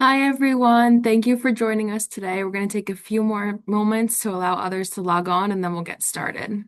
Hi, everyone. Thank you for joining us today. We're going to take a few more moments to allow others to log on, and then we'll get started.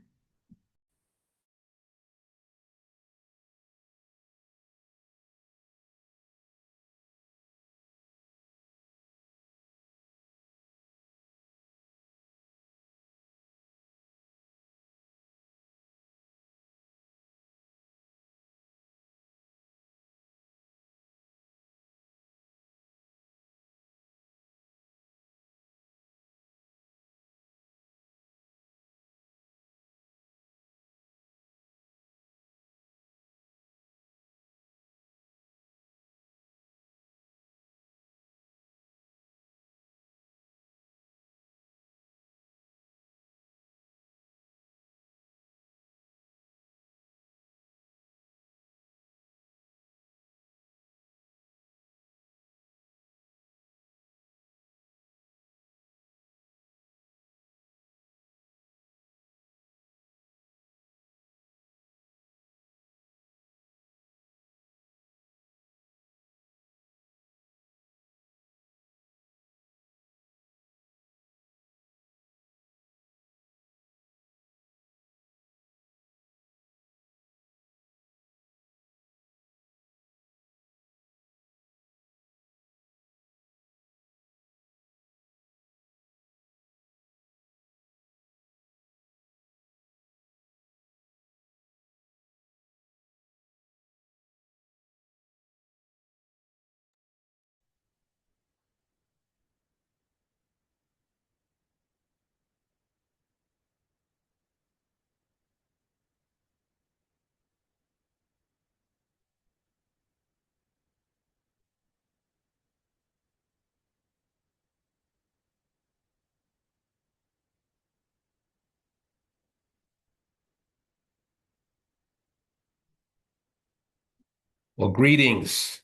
Well, greetings.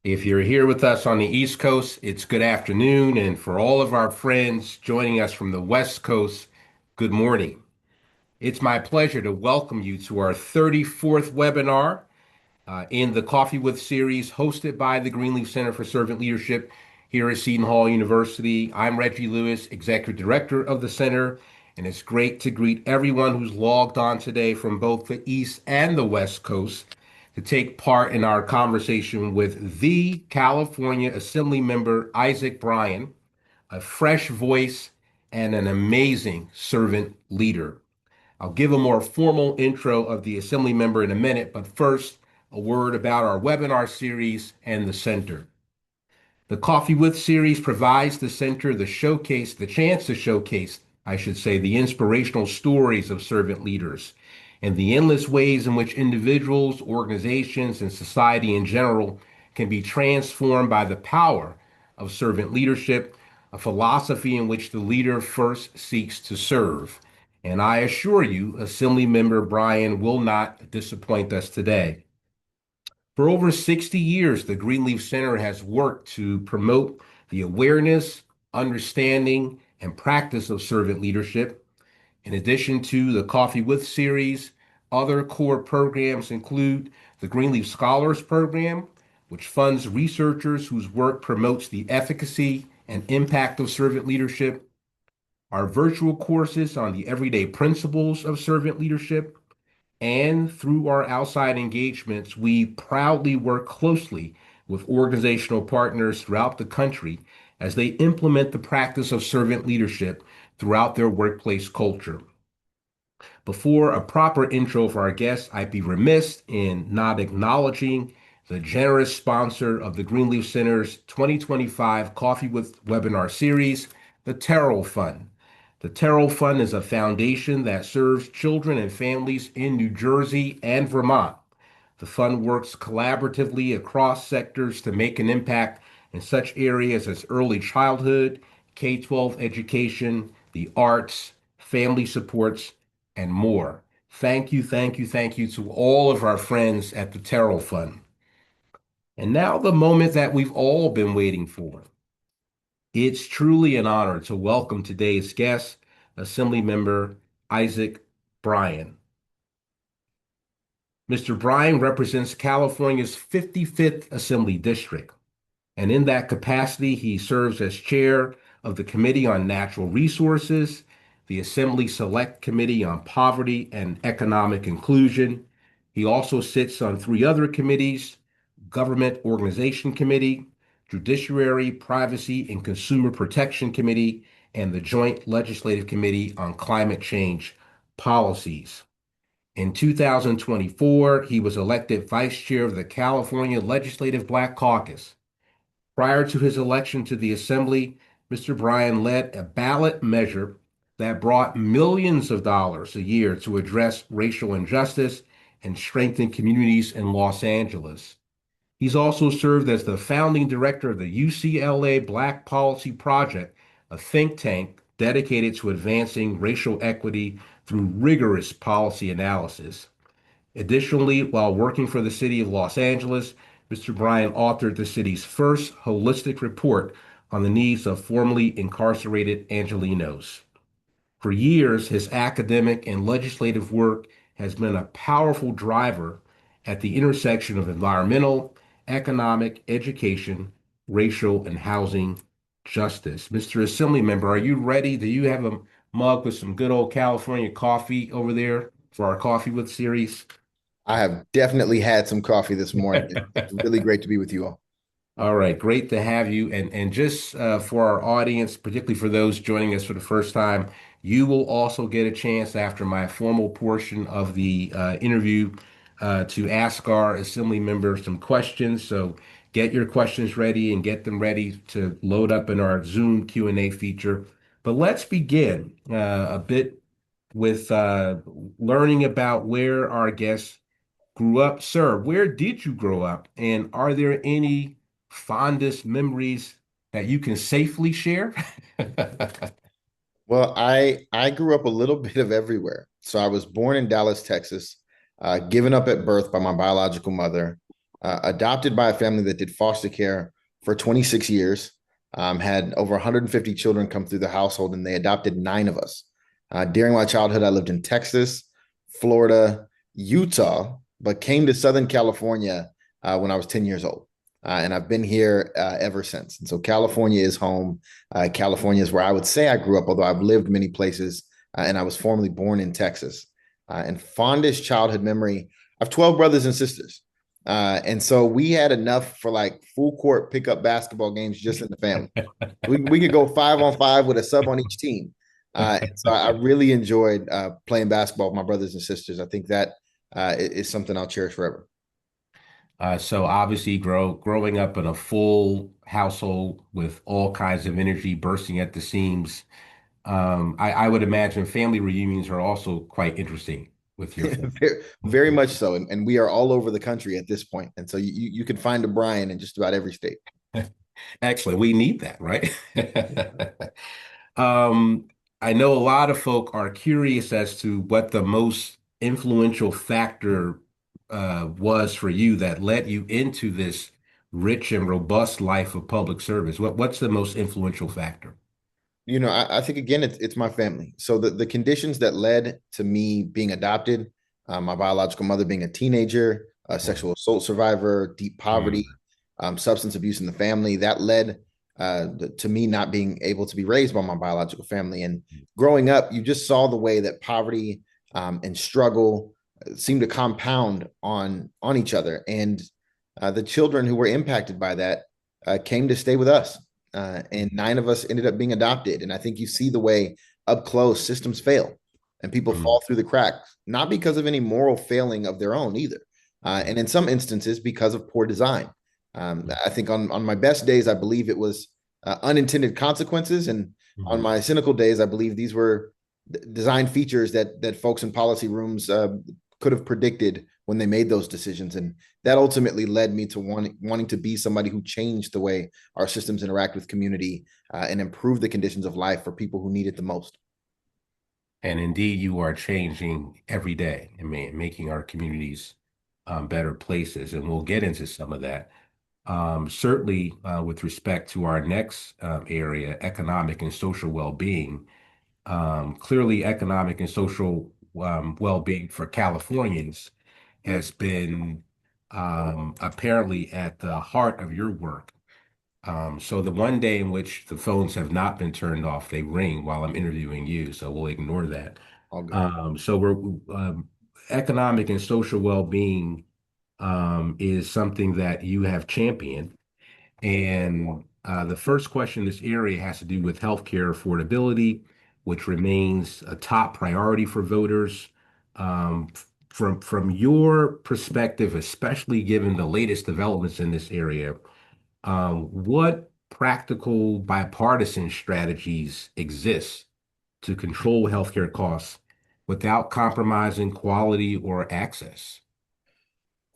If you're here with us on the East Coast, it's good afternoon. And for all of our friends joining us from the West Coast, good morning. It's my pleasure to welcome you to our 34th webinar in the Coffee with series hosted by the Greenleaf Center for Servant Leadership here at Seton Hall University. I'm Reggie Lewis, Executive Director of the Center, and it's great to greet everyone who's logged on today from both the East and the West Coast to take part in our conversation with the California Assemblymember Isaac Bryan, a fresh voice and an amazing servant leader. I'll give a more formal intro of the Assembly member in a minute, but first, a word about our webinar series and the Center. The Coffee With series provides the Center the chance to showcase, I should say, the inspirational stories of servant leaders and the endless ways in which individuals, organizations, and society in general can be transformed by the power of servant leadership, a philosophy in which the leader first seeks to serve. And I assure you, Assemblymember Bryan will not disappoint us today. For over 60 years, the Greenleaf Center has worked to promote the awareness, understanding, and practice of servant leadership. In addition to the Coffee With series, other core programs include the Greenleaf Scholars Program, which funds researchers whose work promotes the efficacy and impact of servant leadership, our virtual courses on the everyday principles of servant leadership, and through our outside engagements, we proudly work closely with organizational partners throughout the country as they implement the practice of servant leadership throughout their workplace culture. Before a proper intro for our guests, I'd be remiss in not acknowledging the generous sponsor of the Greenleaf Center's 2025 Coffee with Webinar series, the Terrell Fund. The Terrell Fund is a foundation that serves children and families in New Jersey and Vermont. The fund works collaboratively across sectors to make an impact in such areas as early childhood, K-12 education, the arts, family supports, and more. Thank you, thank you, thank you to all of our friends at the Terrell Fund. And now the moment that we've all been waiting for. It's truly an honor to welcome today's guest, Assemblymember Isaac Bryan. Mr. Bryan represents California's 55th Assembly District. And in that capacity, he serves as chair of the Committee on Natural Resources, the Assembly Select Committee on Poverty and Economic Inclusion. He also sits on three other committees: Government Organization Committee, Judiciary, Privacy, and Consumer Protection Committee, and the Joint Legislative Committee on Climate Change Policies. In 2024, he was elected vice chair of the California Legislative Black Caucus. Prior to his election to the Assembly, Mr. Bryan led a ballot measure that brought millions of dollars a year to address racial injustice and strengthen communities in Los Angeles. He's also served as the founding director of the UCLA Black Policy Project, a think tank dedicated to advancing racial equity through rigorous policy analysis. Additionally, while working for the city of Los Angeles, Mr. Bryan authored the city's first holistic report on the needs of formerly incarcerated Angelenos. For years, his academic and legislative work has been a powerful driver at the intersection of environmental, economic, education, racial, and housing justice. Mr. Assemblymember, are you ready? Do you have a mug with some good old California coffee over there for our Coffee with series? I have definitely had some coffee this morning. It's really great to be with you all. All right, great to have you. And just for our audience, particularly for those joining us for the first time, you will also get a chance after my formal portion of the interview to ask our assembly members some questions. So get your questions ready and get them ready to load up in our Zoom Q&A feature. But let's begin a bit with learning about where our guests grew up. Sir, where did you grow up? And are there any fondest memories that you can safely share? Well, I grew up a little bit of everywhere. So I was born in Dallas, Texas, given up at birth by my biological mother, adopted by a family that did foster care for 26 years, had over 150 children come through the household, and they adopted nine of us. During my childhood, I lived in Texas, Florida, Utah, but came to Southern California when I was 10 years old. And I've been here ever since. And so California is home. California is where I would say I grew up, although I've lived many places, and I was formerly born in Texas. And fondest childhood memory, I have 12 brothers and sisters. And so we had enough for like full court pickup basketball games just in the family. We could go 5-on-5 with a sub on each team. And so I really enjoyed playing basketball with my brothers and sisters. I think that is something I'll cherish forever. So obviously growing up in a full household with all kinds of energy bursting at the seams. I would imagine family reunions are also quite interesting with your family. Very, very much so. And we are all over the country at this point. And so you can find a Bryan in just about every state. Excellent. We need that, right? Um, I know a lot of folk are curious as to what the most influential factor was for you that led you into this rich and robust life of public service. What's the most influential factor? I think again, it's my family. So the conditions that led to me being adopted, my biological mother being a teenager, a sexual assault survivor, deep Mm, poverty, substance abuse in the family, that led to me not being able to be raised by my biological family. And growing up, you just saw the way that poverty and struggle seemed to compound on each other. And the children who were impacted by that came to stay with us. And nine of us ended up being adopted. And I think you see the way up close systems fail and people mm, fall through the cracks, not because of any moral failing of their own either. And in some instances, because of poor design. I think on my best days, I believe it was unintended consequences. And on mm. my cynical days, I believe these were design features that folks in policy rooms could have predicted when they made those decisions. And that ultimately led me to wanting to be somebody who changed the way our systems interact with community and improve the conditions of life for people who need it the most. And indeed, you are changing every day and making our communities better places. And we'll get into some of that. Certainly, with respect to our next area, economic and social well-being. Clearly, economic and social well-being for Californians has been apparently at the heart of your work. So the one day in which the phones have not been turned off, they ring while I'm interviewing you. So we'll ignore that. All good. So we're economic and social well-being is something that you have championed. And the first question in this area has to do with healthcare affordability, which remains a top priority for voters. From your perspective, especially given the latest developments in this area, what practical bipartisan strategies exist to control healthcare costs without compromising quality or access?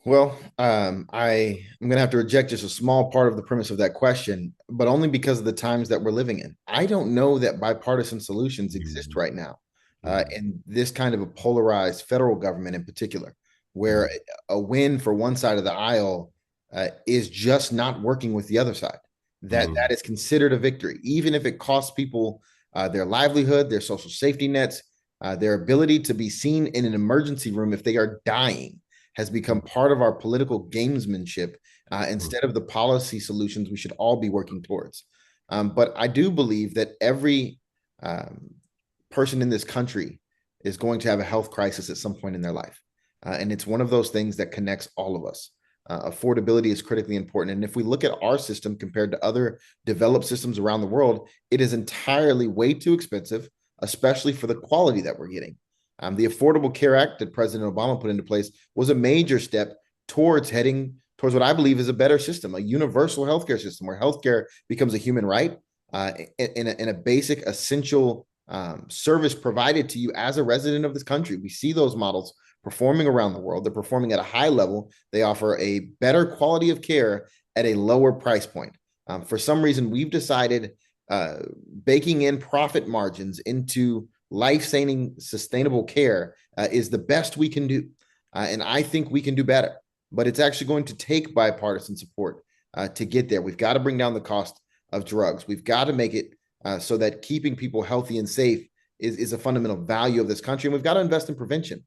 Well, I'm going to have to reject just a small part of the premise of that question, but only because of the times that we're living in. I don't know that bipartisan solutions exist Mhm. right now, Mhm. in this kind of a polarized federal government in particular, where Mhm. a win for one side of the aisle is just not working with the other side. That Mhm. is considered a victory, even if it costs people their livelihood, their social safety nets, their ability to be seen in an emergency room if they are dying has become part of our political gamesmanship Mhm. instead of the policy solutions we should all be working towards. But I do believe that every um, person in this country is going to have a health crisis at some point in their life. And it's one of those things that connects all of us. Affordability is critically important. And if we look at our system compared to other developed systems around the world, it is entirely way too expensive, especially for the quality that we're getting. The Affordable Care Act that President Obama put into place was a major step towards heading towards what I believe is a better system, a universal healthcare system where healthcare becomes a human right, in a basic, essential service provided to you as a resident of this country. We see those models performing around the world. They're performing at a high level. They offer a better quality of care at a lower price point. For some reason, we've decided baking in profit margins into life-saving, sustainable care is the best we can do. And I think we can do better. But it's actually going to take bipartisan support to get there. We've got to bring down the cost of drugs. We've got to make it so that keeping people healthy and safe is a fundamental value of this country. And we've got to invest in prevention.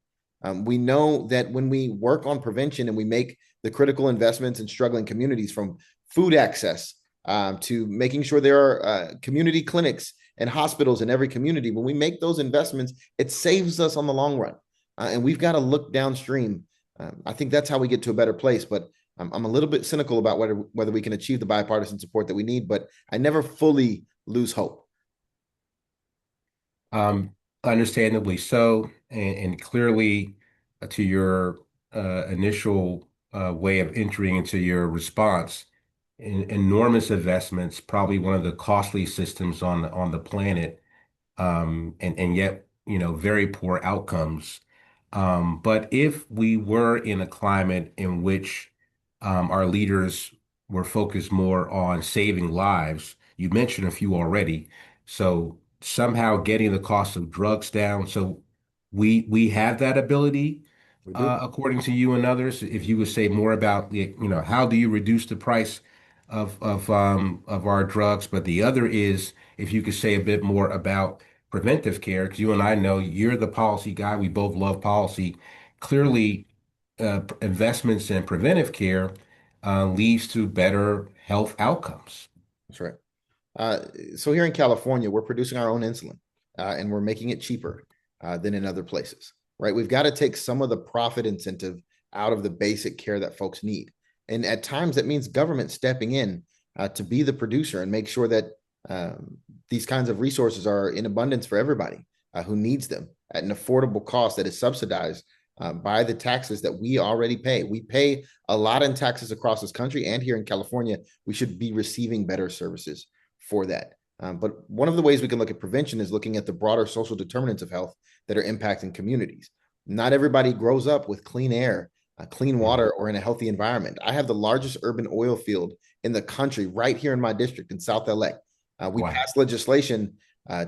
We know that when we work on prevention and we make the critical investments in struggling communities, from food access to making sure there are community clinics and hospitals in every community, when we make those investments, it saves us on the long run. And we've got to look downstream. I think that's how we get to a better place. But I'm a little bit cynical about whether we can achieve the bipartisan support that we need, but I never fully lose hope. Um, Understandably so, and clearly to your initial way of entering into your response, enormous investments, probably one of the costly systems on the planet, and yet, very poor outcomes. But if we were in a climate in which our leaders were focused more on saving lives, you mentioned a few already, so somehow getting the cost of drugs down. So we have that ability, We do. according to you and others. If you would say more about how do you reduce the price of our drugs, but the other is if you could say a bit more about preventive care, because you and I know you're the policy guy. We both love policy. Clearly, investments in preventive care leads to better health outcomes. That's right. Uh, so here in California, we're producing our own insulin, and we're making it cheaper than in other places, right? We've got to take some of the profit incentive out of the basic care that folks need. And at times that means government stepping in to be the producer and make sure that these kinds of resources are in abundance for everybody who needs them at an affordable cost that is subsidized by the taxes that we already pay. We pay a lot in taxes across this country, and here in California, we should be receiving better services for that. But one of the ways we can look at prevention is looking at the broader social determinants of health that are impacting communities. Not everybody grows up with clean air, clean Mhm. water, or in a healthy environment. I have the largest urban oil field in the country right here in my district in South LA. We Wow. passed legislation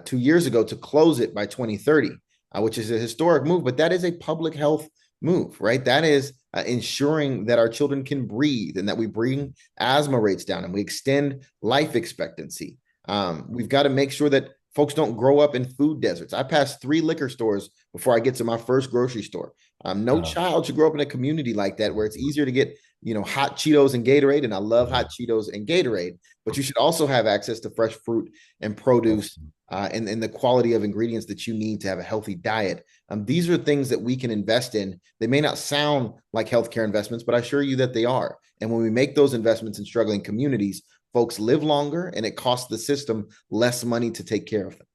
2 years ago to close it by 2030, which is a historic move, but that is a public health move, right? That is ensuring that our children can breathe and that we bring asthma rates down and we extend life expectancy. We've got to make sure that folks don't grow up in food deserts. I passed 3 liquor stores before I get to my first grocery store. No Uh, child should grow up in a community like that where it's easier to get hot Cheetos and Gatorade, and I love hot Cheetos and Gatorade, but you should also have access to fresh fruit and produce and the quality of ingredients that you need to have a healthy diet. These are things that we can invest in. They may not sound like healthcare investments, but I assure you that they are. And when we make those investments in struggling communities, folks live longer and it costs the system less money to take care of them.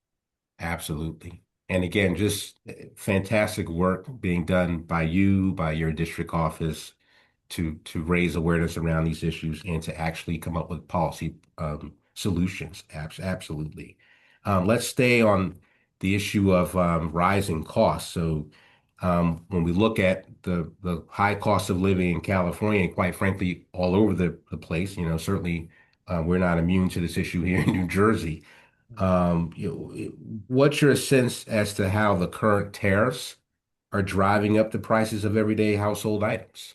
Absolutely. And again, just fantastic work being done by you, by your district office to raise awareness around these issues and to actually come up with policy solutions. Absolutely. Let's stay on the issue of rising costs. So when we look at the high cost of living in California, and quite frankly, all over the place, certainly we're not immune to this issue here in New Jersey. What's your sense as to how the current tariffs are driving up the prices of everyday household items?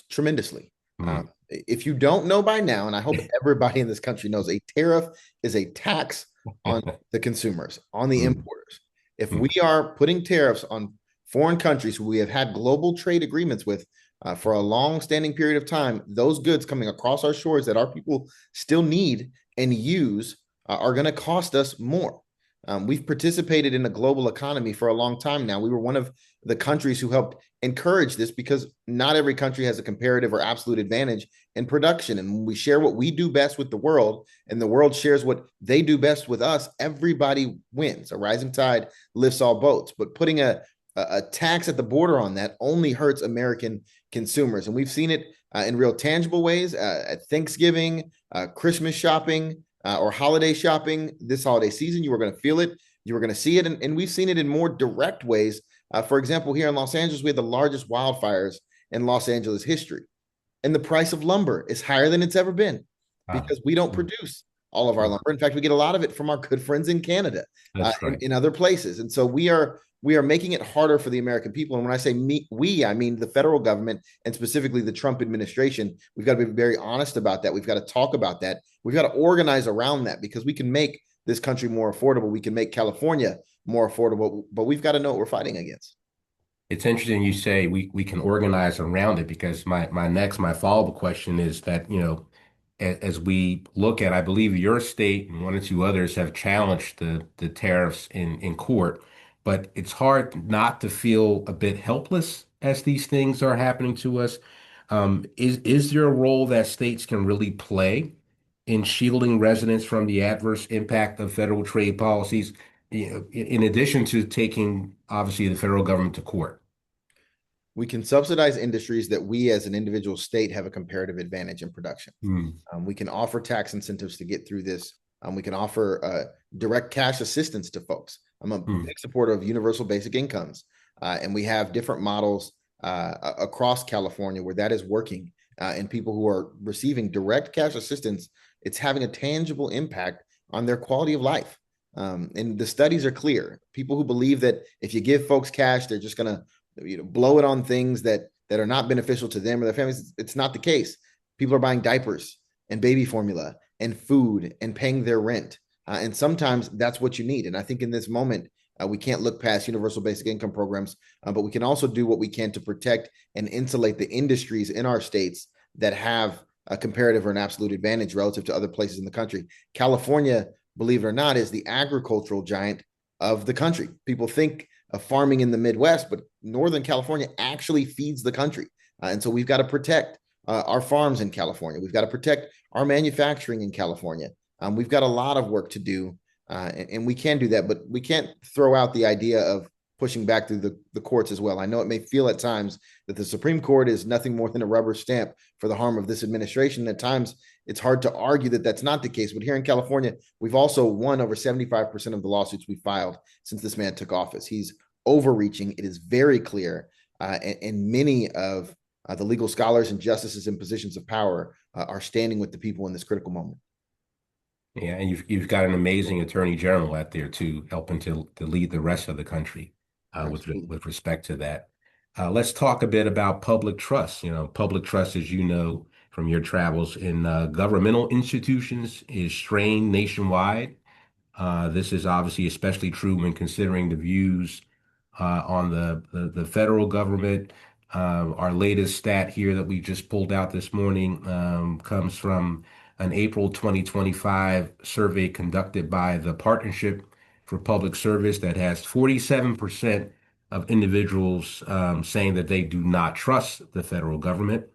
Tremendously. Mm. If you don't know by now, and I hope everybody in this country knows, a tariff is a tax on the consumers, on the Mm. importers. If we Mm. are putting tariffs on foreign countries who we have had global trade agreements with for a long-standing period of time, those goods coming across our shores that our people still need and use are going to cost us more. We've participated in a global economy for a long time now. We were one of the countries who helped encourage this because not every country has a comparative or absolute advantage in production. And when we share what we do best with the world and the world shares what they do best with us, everybody wins. A rising tide lifts all boats. But putting a tax at the border on that only hurts American consumers. And we've seen it in real tangible ways at Thanksgiving, Christmas shopping, or holiday shopping this holiday season. You were going to feel it. You were going to see it. And we've seen it in more direct ways. For example, here in Los Angeles, we had the largest wildfires in Los Angeles history. And the price of lumber is higher than it's ever been Ah, because we don't mm, produce all of our mm. lumber. In fact, we get a lot of it from our good friends in Canada That's and right. in other places. And so we are making it harder for the American people. And when I say we, I mean the federal government and specifically the Trump administration. We've got to be very honest about that. We've got to talk about that. We've got to organize around that because we can make this country more affordable. We can make California more affordable, but we've got to know what we're fighting against. It's interesting you say we can organize around it because my follow-up question is that, as we look at, I believe your state and one or two others have challenged the tariffs in court, but it's hard not to feel a bit helpless as these things are happening to us. Is there a role that states can really play in shielding residents from the adverse impact of federal trade policies, in addition to taking obviously the federal government to court? We can subsidize industries that we as an individual state have a comparative advantage in production. Mm. We can offer tax incentives to get through this. We can offer direct cash assistance to folks. I'm a Mm. big supporter of universal basic incomes, and we have different models across California where that is working. And people who are receiving direct cash assistance, it's having a tangible impact on their quality of life. And the studies are clear. People who believe that if you give folks cash, they're just going to blow it on things that are not beneficial to them or their families. It's not the case. People are buying diapers and baby formula and food and paying their rent. And sometimes that's what you need. And I think in this moment, we can't look past universal basic income programs, but we can also do what we can to protect and insulate the industries in our states that have a comparative or an absolute advantage relative to other places in the country. California, believe it or not, is the agricultural giant of the country. People think of farming in the Midwest, but Northern California actually feeds the country. And so we've got to protect our farms in California. We've got to protect our manufacturing in California. We've got a lot of work to do, and we can do that, but we can't throw out the idea of pushing back through the courts as well. I know it may feel at times that the Supreme Court is nothing more than a rubber stamp for the harm of this administration. At times, it's hard to argue that that's not the case. But here in California, we've also won over 75% of the lawsuits we filed since this man took office. He's overreaching. It is very clear. And many of the legal scholars and justices in positions of power are standing with the people in this critical moment. Yeah, and you've got an amazing attorney general out there too, helping to lead the rest of the country Absolutely. with respect to that. Let's talk a bit about public trust. Public trust, as you know from your travels in governmental institutions, is strained nationwide. This is obviously especially true when considering the views on the federal government. Our latest stat here that we just pulled out this morning comes from an April 2025 survey conducted by the Partnership for Public Service that has 47% of individuals saying that they do not trust the federal government.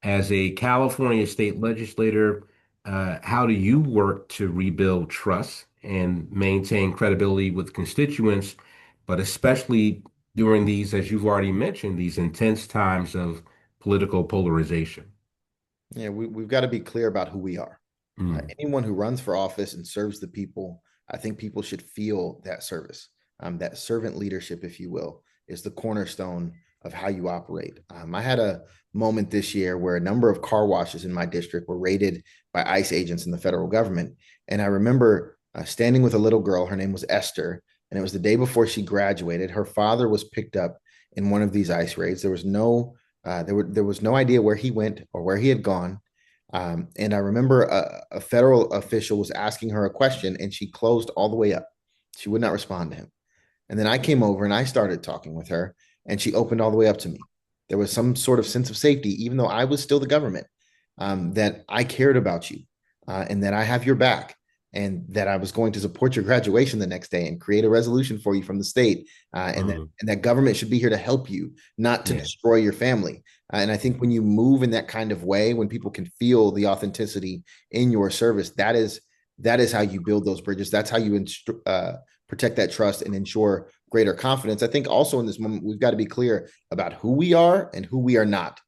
As a California state legislator, how do you work to rebuild trust and maintain credibility with constituents, but especially during these, as you've already mentioned, these intense times of political polarization? Yeah, we've got to be clear about who we are. Mm, Anyone who runs for office and serves the people, I think people should feel that service. That servant leadership, if you will, is the cornerstone of how you operate. I had a moment this year where a number of car washes in my district were raided by ICE agents in the federal government. And I remember standing with a little girl. Her name was Esther. And it was the day before she graduated. Her father was picked up in one of these ICE raids. There was no idea where he went or where he had gone. And I remember a federal official was asking her a question and she closed all the way up. She would not respond to him. And then I came over and I started talking with her and she opened all the way up to me. There was some sort of sense of safety, even though I was still the government, that I cared about you and that I have your back and that I was going to support your graduation the next day and create a resolution for you from the state. mm, And that government should be here to help you, not to yeah. destroy your family. And I think when you move in that kind of way, when people can feel the authenticity in your service, that is how you build those bridges. That's how you protect that trust and ensure greater confidence. I think also in this moment, we've got to be clear about who we are and who we are not.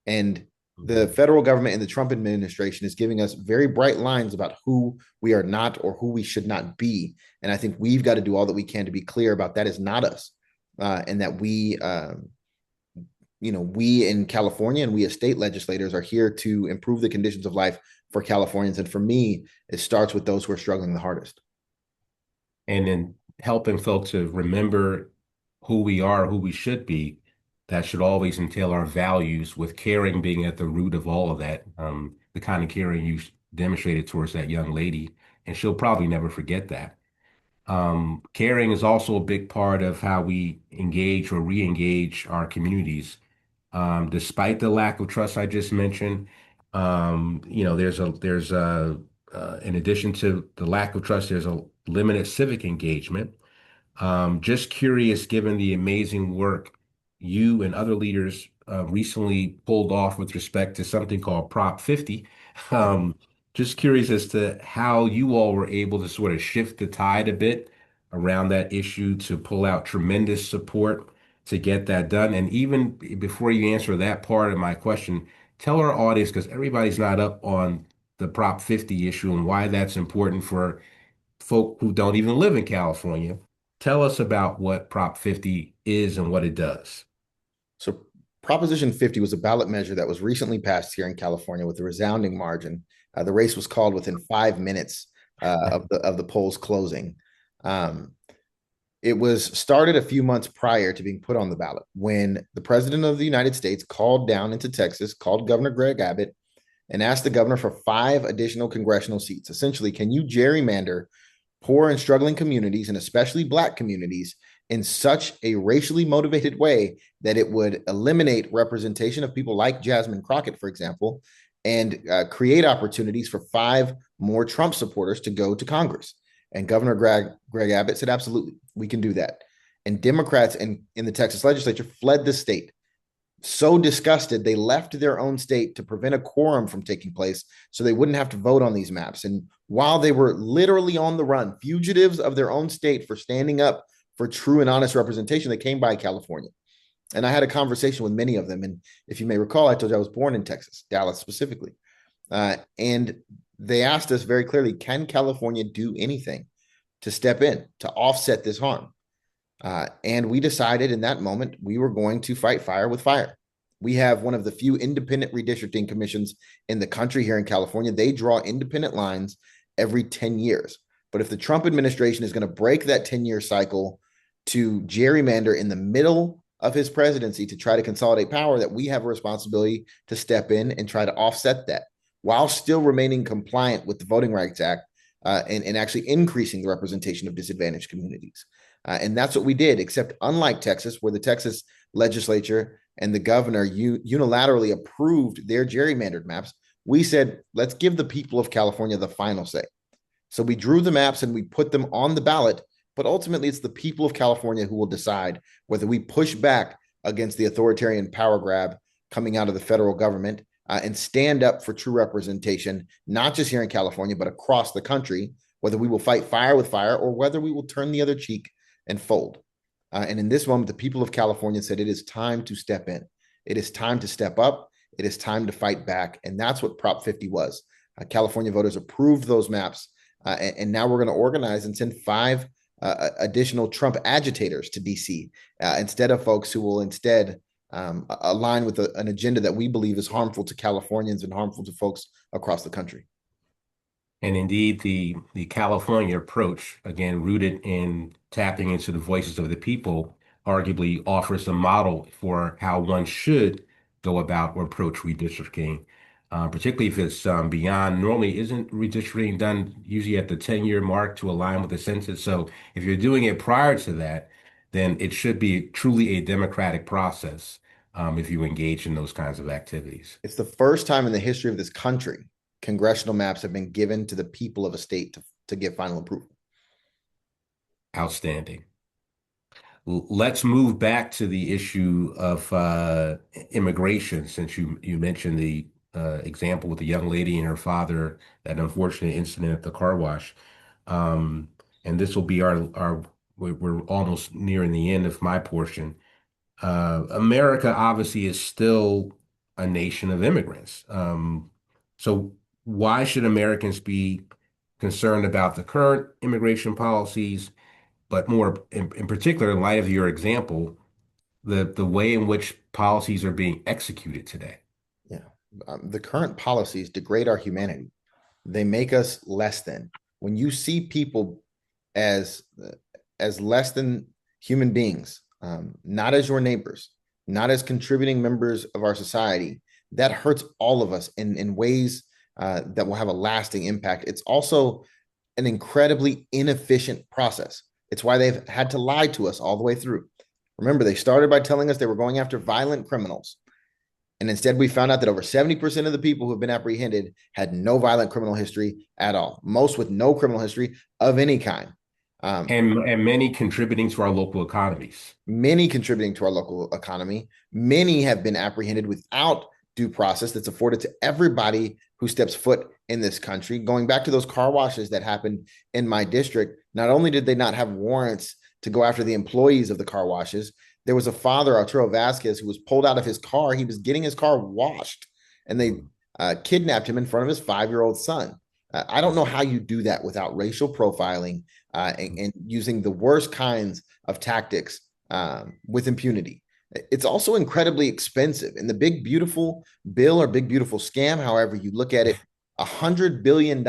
And the Mhm. federal government and the Trump administration is giving us very bright lines about who we are not or who we should not be. And I think we've got to do all that we can to be clear about that is not us. And that we in California and we as state legislators are here to improve the conditions of life for Californians. And for me, it starts with those who are struggling the hardest. And then helping folks to remember who we are, who we should be, that should always entail our values, with caring being at the root of all of that. The kind of caring you demonstrated towards that young lady, and she'll probably never forget that. Caring is also a big part of how we engage or re-engage our communities. Despite the lack of trust I just mentioned, in addition to the lack of trust, there's a limited civic engagement. Just curious, given the amazing work you and other leaders recently pulled off with respect to something called Prop 50, um, just curious as to how you all were able to sort of shift the tide a bit around that issue to pull out tremendous support to get that done. And even before you answer that part of my question, tell our audience, because everybody's not up on the Prop 50 issue and why that's important for folk who don't even live in California. Tell us about what Prop 50 is and what it does. So Proposition 50 was a ballot measure that was recently passed here in California with a resounding margin. The race was called within 5 minutes of the polls closing. Um, it was started a few months prior to being put on the ballot when the president of the United States called down into Texas, called Governor Greg Abbott, and asked the governor for 5 additional congressional seats. Essentially, can you gerrymander poor and struggling communities, and especially Black communities, in such a racially motivated way that it would eliminate representation of people like Jasmine Crockett, for example, and create opportunities for 5 more Trump supporters to go to Congress? And Governor Greg Abbott said, absolutely, we can do that. And Democrats in the Texas legislature fled the state. So disgusted, they left their own state to prevent a quorum from taking place so they wouldn't have to vote on these maps. And while they were literally on the run, fugitives of their own state for standing up for true and honest representation, they came by California. And I had a conversation with many of them. And if you may recall, I told you I was born in Texas, Dallas specifically. And they asked us very clearly, can California do anything to step in to offset this harm? And we decided in that moment we were going to fight fire with fire. We have one of the few independent redistricting commissions in the country here in California. They draw independent lines every 10 years. But if the Trump administration is going to break that 10-year cycle to gerrymander in the middle of his presidency to try to consolidate power, that we have a responsibility to step in and try to offset that while still remaining compliant with the Voting Rights Act and actually increasing the representation of disadvantaged communities. And that's what we did, except unlike Texas, where the Texas legislature and the governor unilaterally approved their gerrymandered maps, we said, let's give the people of California the final say. So we drew the maps and we put them on the ballot, but ultimately it's the people of California who will decide whether we push back against the authoritarian power grab coming out of the federal government and stand up for true representation, not just here in California, but across the country, whether we will fight fire with fire or whether we will turn the other cheek and fold. And in this moment, the people of California said it is time to step in. It is time to step up. It is time to fight back. And that's what Prop 50 was. California voters approved those maps. And now we're going to organize and send five additional Trump agitators to DC instead of folks who will instead align with an agenda that we believe is harmful to Californians and harmful to folks across the country. And indeed, the California approach, again, rooted in tapping into the voices of the people, arguably offers a model for how one should go about or approach redistricting, particularly if it's beyond. Normally, isn't redistricting done usually at the 10-year mark to align with the census? So if you're doing it prior to that, then it should be truly a democratic process if you engage in those kinds of activities. It's the first time in the history of this country congressional maps have been given to the people of a state to get final approval. Outstanding. Let's move back to the issue of immigration, since you mentioned the example with the young lady and her father, that unfortunate incident at the car wash. Um, and this will be we're almost nearing the end of my portion. America obviously is still a nation of immigrants. So why should Americans be concerned about the current immigration policies, but more in particular, in light of your example, the way in which policies are being executed today? Yeah. The current policies degrade our humanity. They make us less than. When you see people as less than human beings, not as your neighbors, not as contributing members of our society, that hurts all of us in ways that will have a lasting impact. It's also an incredibly inefficient process. It's why they've had to lie to us all the way through. Remember, they started by telling us they were going after violent criminals. And instead, we found out that over 70% of the people who have been apprehended had no violent criminal history at all, most with no criminal history of any kind. And many contributing to our local economies. Many contributing to our local economy. Many have been apprehended without due process that's afforded to everybody who steps foot in this country. Going back to those car washes that happened in my district, not only did they not have warrants to go after the employees of the car washes, there was a father, Arturo Vasquez, who was pulled out of his car. He was getting his car washed, and they kidnapped him in front of his 5-year-old son. I don't know how you do that without racial profiling and using the worst kinds of tactics with impunity. It's also incredibly expensive. And the big, beautiful bill or big, beautiful scam, however you look at it, $100 billion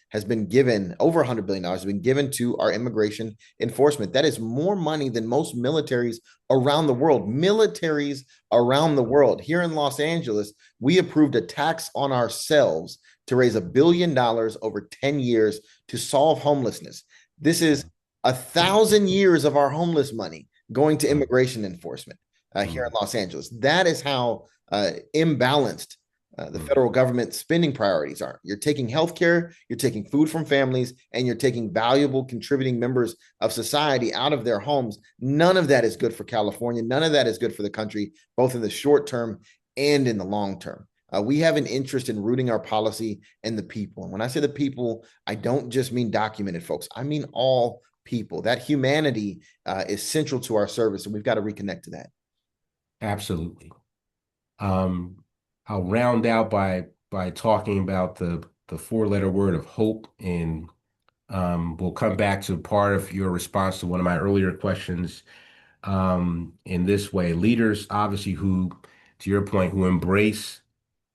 has been given, over $100 billion has been given to our immigration enforcement. That is more money than most militaries around the world. Militaries around the world. Here in Los Angeles, we approved a tax on ourselves to raise $1 billion over 10 years to solve homelessness. This is 1,000 years of our homeless money going to immigration enforcement here in Los Angeles. That is how imbalanced the federal government spending priorities are. You're taking healthcare, you're taking food from families, and you're taking valuable contributing members of society out of their homes. None of that is good for California. None of that is good for the country, both in the short term and in the long term. We have an interest in rooting our policy in the people. And when I say the people, I don't just mean documented folks. I mean all people. That humanity is central to our service, and we've got to reconnect to that. Absolutely. I'll round out by talking about the four-letter word of hope, and we'll come back to part of your response to one of my earlier questions in this way. Leaders, obviously, who, to your point, who embrace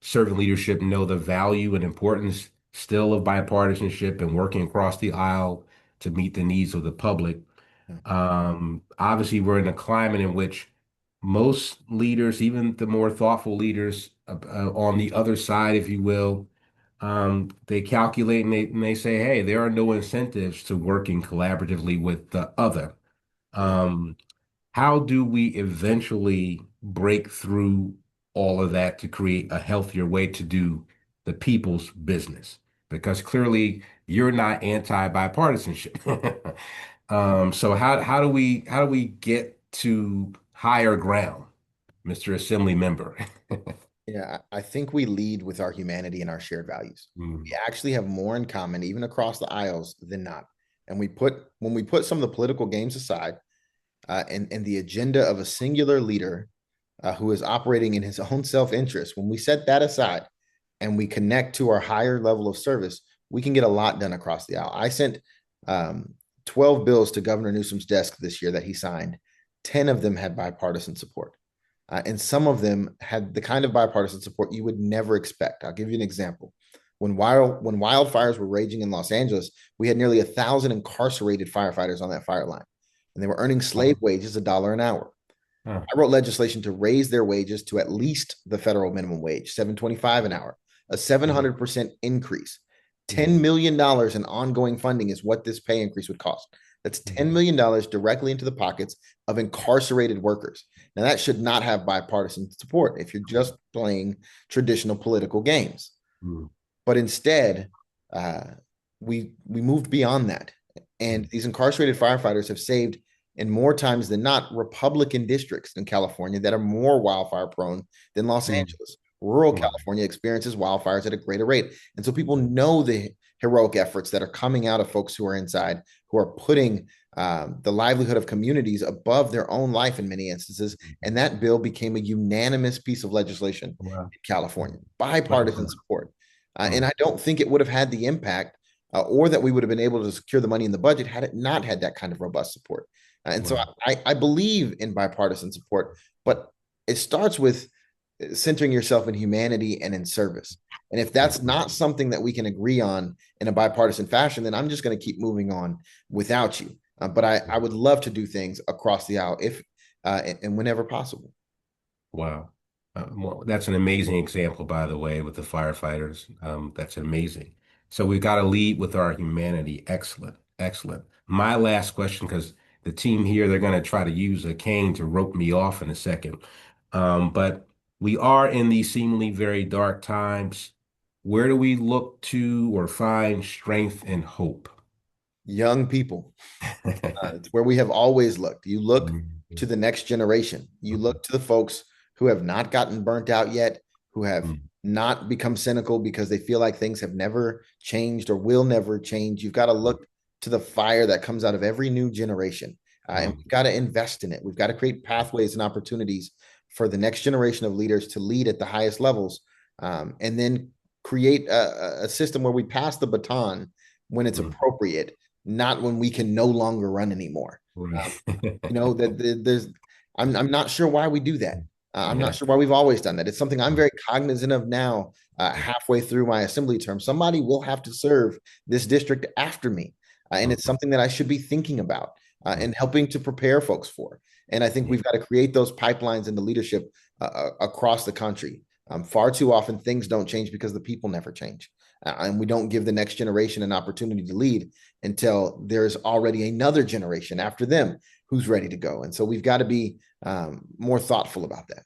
servant leadership know the value and importance still of bipartisanship and working across the aisle to meet the needs of the public. Obviously, we're in a climate in which most leaders, even the more thoughtful leaders on the other side, if you will, they calculate and they say, hey, there are no incentives to working collaboratively with the other. How do we eventually break through all of that to create a healthier way to do the people's business? Because clearly you're not anti-bipartisanship. So how do we get to higher ground, Mr. Assembly Member? Yeah, I think we lead with our humanity and our shared values. We Mm, actually have more in common, even across the aisles, than not. And when we put some of the political games aside, and the agenda of a singular leader who is operating in his own self-interest, when we set that aside and we connect to our higher level of service, we can get a lot done across the aisle. I sent um, 12 bills to Governor Newsom's desk this year that he signed. 10 of them had bipartisan support. And some of them had the kind of bipartisan support you would never expect. I'll give you an example. When wildfires were raging in Los Angeles, we had nearly 1,000 incarcerated firefighters on that fire line, and they were earning slave wow. wages $1 an hour. Huh. I wrote legislation to raise their wages to at least the federal minimum wage, 7.25 an hour, a Mm, 700% increase. mm, $10 million in ongoing funding is what this pay increase would cost. That's mm, $10 million directly into the pockets of incarcerated workers. Now, that should not have bipartisan support if you're just playing traditional political games. mm, But instead, uh, we moved beyond that, and mm, these incarcerated firefighters have saved, in more times than not, Republican districts in California that are more wildfire prone than Los mm. Angeles. Rural Wow. California experiences wildfires at a greater rate, and so people know the heroic efforts that are coming out of folks who are inside, who are putting the livelihood of communities above their own life in many instances. And that bill became a unanimous piece of legislation Wow. in California, Well bipartisan done. support. And Mm, I don't think it would have had the impact or that we would have been able to secure the money in the budget had it not had that kind of robust support. And so wow. I believe in bipartisan support, but it starts with centering yourself in humanity and in service. And if that's Mm, not something that we can agree on in a bipartisan fashion, then I'm just going to keep moving on without you. But I would love to do things across the aisle if and whenever possible. wow. Well, that's an amazing example, by the way, with the firefighters. That's amazing. So we've got to lead with our humanity. Excellent. Excellent. My last question, because the team here, they're going to try to use a cane to rope me off in a second. But we are in these seemingly very dark times. Where do we look to or find strength and hope? Young people. It's where we have always looked. You look Mhm. to the next generation. You Mhm. look to the folks who have not gotten burnt out yet, who have Mhm. not become cynical because they feel like things have never changed or will never change. You've got to look to the fire that comes out of every new generation. And Mhm. we've got to invest in it. We've got to create pathways and opportunities for the next generation of leaders to lead at the highest levels, and then create a system where we pass the baton when it's Mhm. appropriate, not when we can no longer run anymore. Right. Um, there's, I'm not sure why we do that. I'm not Yeah. sure why we've always done that. It's something I'm very cognizant of now. Halfway through my assembly term, somebody will have to serve this district after me, and it's Mhm. something that I should be thinking about Mhm. and helping to prepare folks for. And I think Yeah. we've got to create those pipelines into leadership across the country. Far too often, things don't change because the people never change, and we don't give the next generation an opportunity to lead until there's already another generation after them who's ready to go. And so we've got to be more thoughtful about that.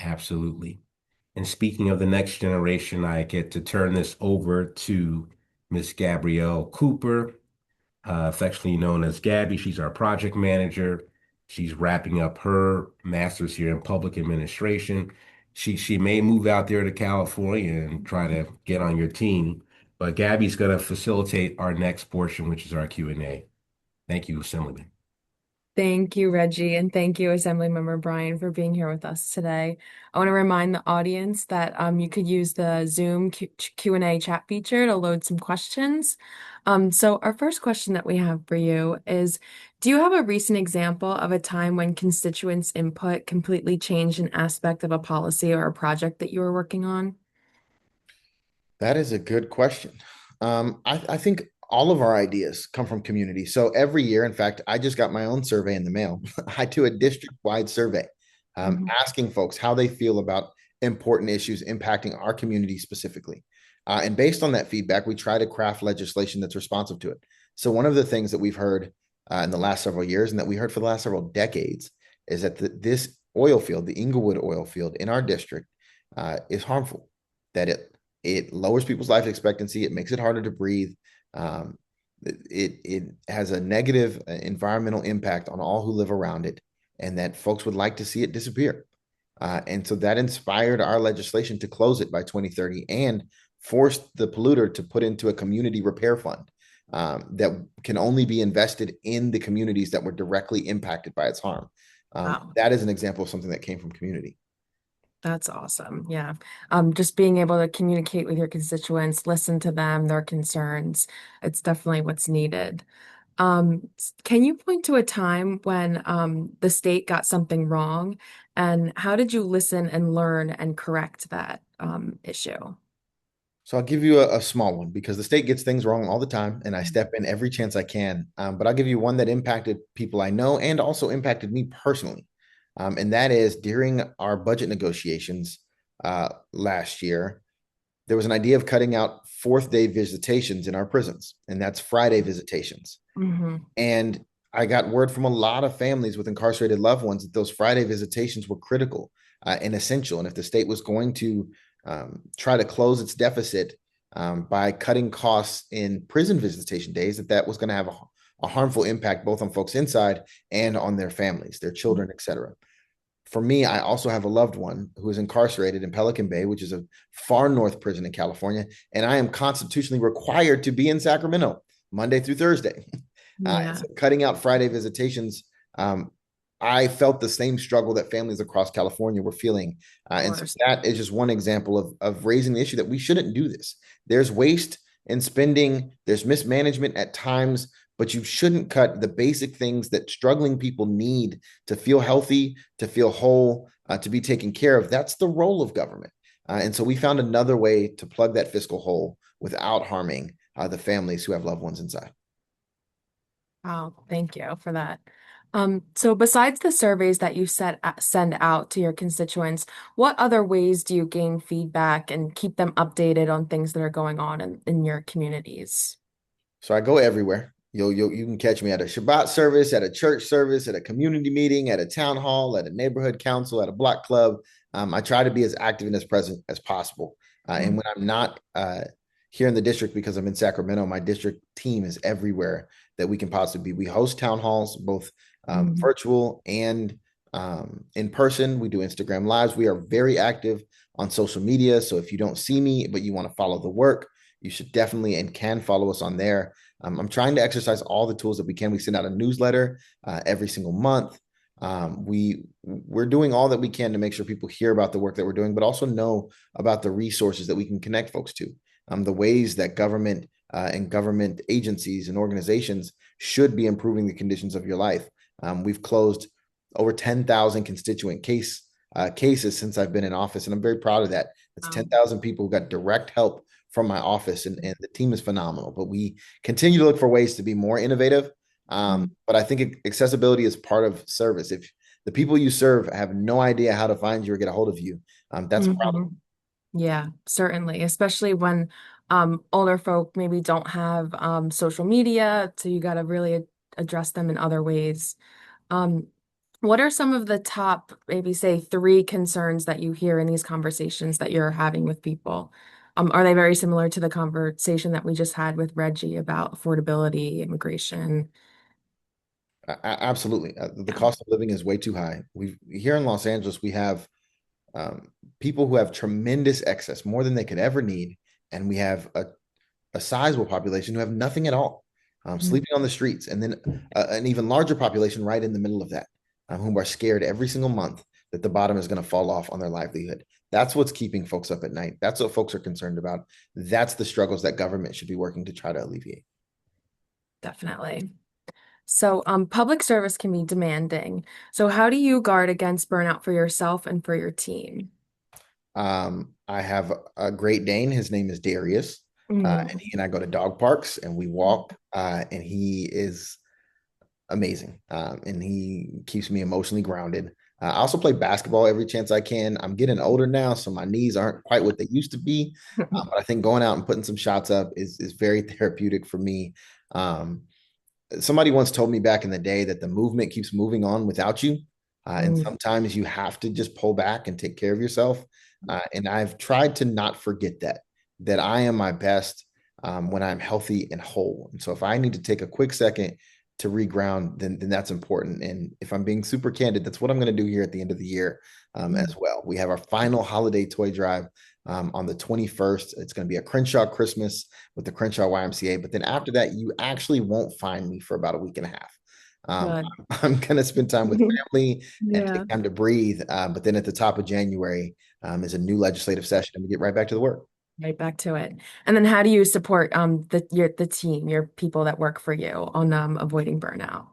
Absolutely. And speaking of the next generation, I get to turn this over to Miss Gabrielle Cooper, affectionately known as Gabby. She's our project manager. She's wrapping up her master's here in public administration. She may move out there to California and try to get on your team, but Gabby's going to facilitate our next portion, which is our Q&A. Thank you, Assemblyman. Thank you, Reggie, and thank you, Assemblymember Bryan, for being here with us today. I want to remind the audience that you could use the Zoom Q&A chat feature to load some questions. So our first question that we have for you is, do you have a recent example of a time when constituents' input completely changed an aspect of a policy or a project that you were working on? That is a good question. I think all of our ideas come from community. So every year, in fact, I just got my own survey in the mail. I do a district-wide survey, Mhm. asking folks how they feel about important issues impacting our community specifically. And based on that feedback, we try to craft legislation that's responsive to it. So one of the things that we've heard in the last several years and that we heard for the last several decades is that this oil field, the Inglewood oil field in our district, is harmful. That it lowers people's life expectancy. It makes it harder to breathe. Um, it has a negative environmental impact on all who live around it, and that folks would like to see it disappear. And so that inspired our legislation to close it by 2030 and forced the polluter to put into a community repair fund that can only be invested in the communities that were directly impacted by its harm. Wow. That is an example of something that came from community. That's awesome. Yeah. Just being able to communicate with your constituents, listen to them, their concerns, it's definitely what's needed. Can you point to a time when the state got something wrong, and how did you listen and learn and correct that issue? So I'll give you a small one because the state gets things wrong all the time, and I step in every chance I can. But I'll give you one that impacted people I know and also impacted me personally. And that is during our budget negotiations last year, there was an idea of cutting out fourth day visitations in our prisons, and that's Friday visitations. Hmm. And I got word from a lot of families with incarcerated loved ones that those Friday visitations were critical and essential. And if the state was going to try to close its deficit by cutting costs in prison visitation days, that was going to have a harmful impact both on folks inside and on their families, their children, etc. For me, I also have a loved one who is incarcerated in Pelican Bay, which is a far north prison in California, and I am constitutionally required to be in Sacramento Monday through Thursday. Yeah, So cutting out Friday visitations, I felt the same struggle that families across California were feeling. of And so course. that is just one example of raising the issue that we shouldn't do this. There's waste in spending, there's mismanagement at times, but you shouldn't cut the basic things that struggling people need to feel healthy, to feel whole, to be taken care of. That's the role of government. And so we found another way to plug that fiscal hole without harming the families who have loved ones inside. Wow, thank you for that. So besides the surveys that you send out to your constituents, what other ways do you gain feedback and keep them updated on things that are going on in your communities? So I go everywhere. You can catch me at a Shabbat service, at a church service, at a community meeting, at a town hall, at a neighborhood council, at a block club. I try to be as active and as present as possible. And Mm. when I'm not here in the district because I'm in Sacramento, my district team is everywhere that we can possibly be. We host town halls, both Mhm. virtual and in person. We do Instagram lives. We are very active on social media. So if you don't see me, but you want to follow the work, you should definitely and can follow us on there. I'm trying to exercise all the tools that we can. We send out a newsletter every single month. We're doing all that we can to make sure people hear about the work that we're doing, but also know about the resources that we can connect folks to. The ways that government and government agencies and organizations should be improving the conditions of your life. We've closed over 10,000 constituent cases since I've been in office, and I'm very proud of that. That's Wow. 10,000 people who got direct help from my office, and the team is phenomenal. But we continue to look for ways to be more innovative. Mm. But I think accessibility is part of service. If the people you serve have no idea how to find you or get a hold of you, that's a problem. Mhm. Yeah, certainly, especially when older folk maybe don't have social media, so you got to really address them in other ways. Um, what are some of the top, maybe say three concerns that you hear in these conversations that you're having with people? Are they very similar to the conversation that we just had with Reggie about affordability, immigration? Absolutely, the Yeah. cost of living is way too high. We here in Los Angeles, we have people who have tremendous excess, more than they could ever need, and we have a sizable population who have nothing at all, Mm. sleeping on the streets, and then an even larger population right in the middle of that, who are scared every single month that the bottom is going to fall off on their livelihood. That's what's keeping folks up at night. That's what folks are concerned about. That's the struggles that government should be working to try to alleviate. Definitely. So, public service can be demanding. So, how do you guard against burnout for yourself and for your team? I have a Great Dane. His name is Darius. And Mhm. he and I go to dog parks and we walk, and he is amazing. And he keeps me emotionally grounded. I also play basketball every chance I can. I'm getting older now, so my knees aren't quite what they used to be. But I think going out and putting some shots up is very therapeutic for me. Um, Somebody once told me back in the day that the movement keeps moving on without you. And Mm, sometimes you have to just pull back and take care of yourself. And I've tried to not forget that I am my best when I'm healthy and whole. And so if I need to take a quick second to reground, then that's important. And if I'm being super candid, that's what I'm going to do here at the end of the year as mm, well. We have our final holiday toy drive on the 21st. It's going to be a Crenshaw Christmas with the Crenshaw YMCA. But then after that, you actually won't find me for about a week and a half. Um, good. I'm going to spend time with family and Yeah. take time to breathe. But then at the top of January is a new legislative session, and we get right back to the work. Right back to it. And then how do you support the team, your people that work for you on avoiding burnout?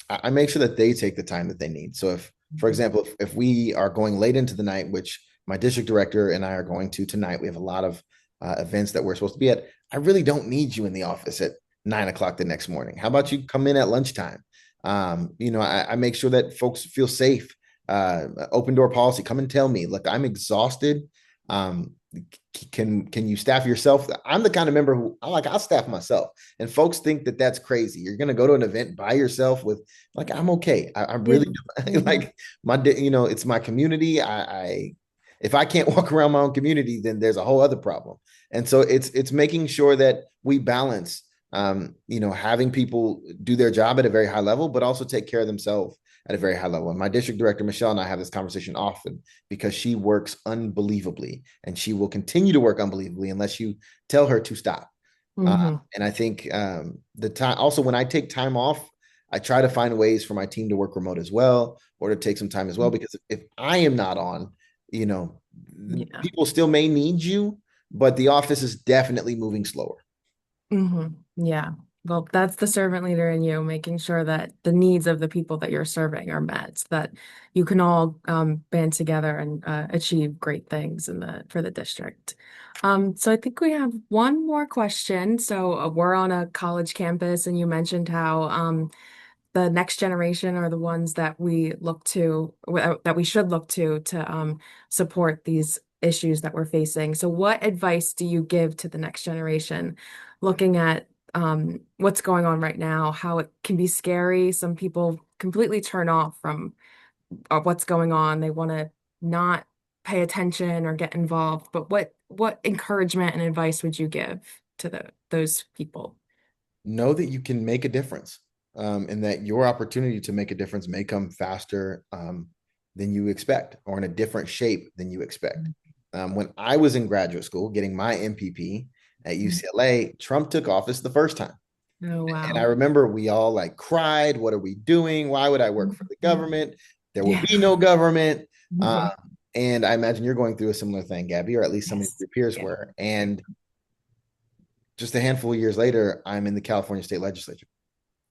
I make sure that they take the time that they need. So if, for example, if we are going late into the night, which my district director and I are going to tonight, we have a lot of events that we're supposed to be at. I really don't need you in the office at 9 o'clock the next morning. How about you come in at lunchtime? I make sure that folks feel safe. Open door policy. Come and tell me. Look, I'm exhausted. Um, can you staff yourself? I'm the kind of member who I'll staff myself. And folks think that that's crazy. You're going to go to an event by yourself with like, I'm okay. I Yeah. really Hmm. like it's my community. I if I can't walk around my own community, then there's a whole other problem. And so it's making sure that we balance, having people do their job at a very high level, but also take care of themselves at a very high level. And my district director, Michelle, and I have this conversation often because she works unbelievably and she will continue to work unbelievably unless you tell her to stop. And I think the time also when I take time off, I try to find ways for my team to work remote as well or to take some time as well. Because if I am not on, you know, Yeah. people still may need you, but the office is definitely moving slower. Hmm. Yeah. Well, that's the servant leader in you, making sure that the needs of the people that you're serving are met, so that you can all band together and achieve great things in the for the district. So I think we have one more question. So we're on a college campus, and you mentioned how the next generation are the ones that we look to, that we should look to support these issues that we're facing. So, what advice do you give to the next generation, looking at what's going on right now, how it can be scary? Some people completely turn off from what's going on. They want to not pay attention or get involved. But what encouragement and advice would you give to those people? Know that you can make a difference, and that your opportunity to make a difference may come faster than you expect or in a different shape than you expect. When I was in graduate school getting my MPP at UCLA, Trump took office the first time. Oh, And I wow. remember we all like cried. What are we doing? Why would I work for the government? There will Yeah. be no government. Um, Mhm. and I imagine you're going through a similar thing, Gabby, or at least some of Yes. your peers Yeah. were. And just a handful of years later, I'm in the California state legislature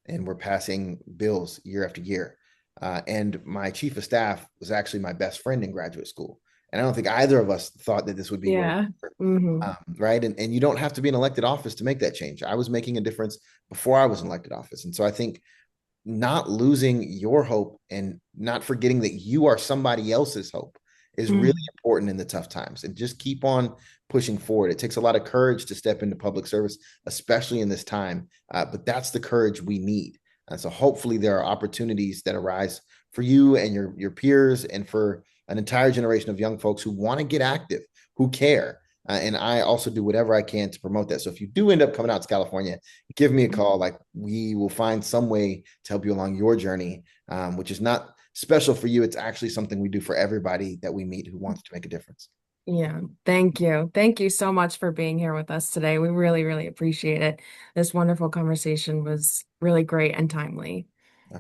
and we're passing bills year after year. And my chief of staff was actually my best friend in graduate school. And I don't think either of us thought that this would be where we Yeah. were. Hmm. Right. And you don't have to be in elected office to make that change. I was making a difference before I was in elected office. And so I think not losing your hope and not forgetting that you are somebody else's hope is really Hmm. important in the tough times and just keep on pushing forward. It takes a lot of courage to step into public service, especially in this time. But that's the courage we need. And so hopefully there are opportunities that arise for you and your peers and for an entire generation of young folks who want to get active, who care. And I also do whatever I can to promote that. So if you do end up coming out to California, give me a call. Like we will find some way to help you along your journey, which is not special for you. It's actually something we do for everybody that we meet who wants to make a difference. Yeah. Thank you. Thank you so much for being here with us today. We really, really appreciate it. This wonderful conversation was really great and timely.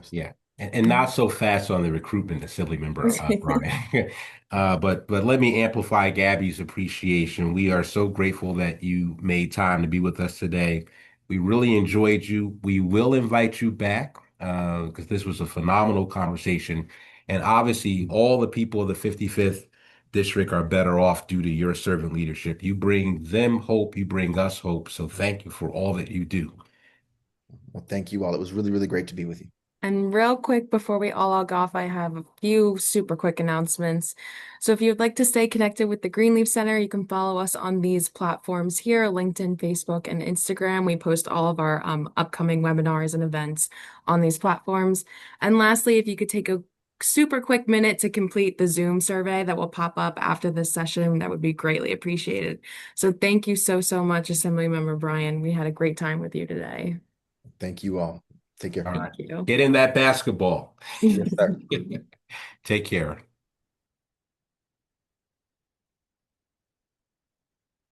Yeah, and not so fast on the recruitment, Assembly Member Bryan. But let me amplify Gabby's appreciation. We are so grateful that you made time to be with us today. We really enjoyed you. We will invite you back because this was a phenomenal conversation. And obviously, all the people of the 55th district are better off due to your servant leadership. You bring them hope, you bring us hope. So thank you for all that you do. Well, thank you all. It was really, really great to be with you. And real quick, before we all log off, I have a few super quick announcements. So if you'd like to stay connected with the Greenleaf Center, you can follow us on these platforms here, LinkedIn, Facebook, and Instagram. We post all of our upcoming webinars and events on these platforms. And lastly, if you could take a super quick minute to complete the Zoom survey that will pop up after this session, that would be greatly appreciated. So thank you so, so much, Assemblymember Bryan. We had a great time with you today. Thank you all. Take care. All right. Thank you. Get in that basketball. Yes, sir. Take care.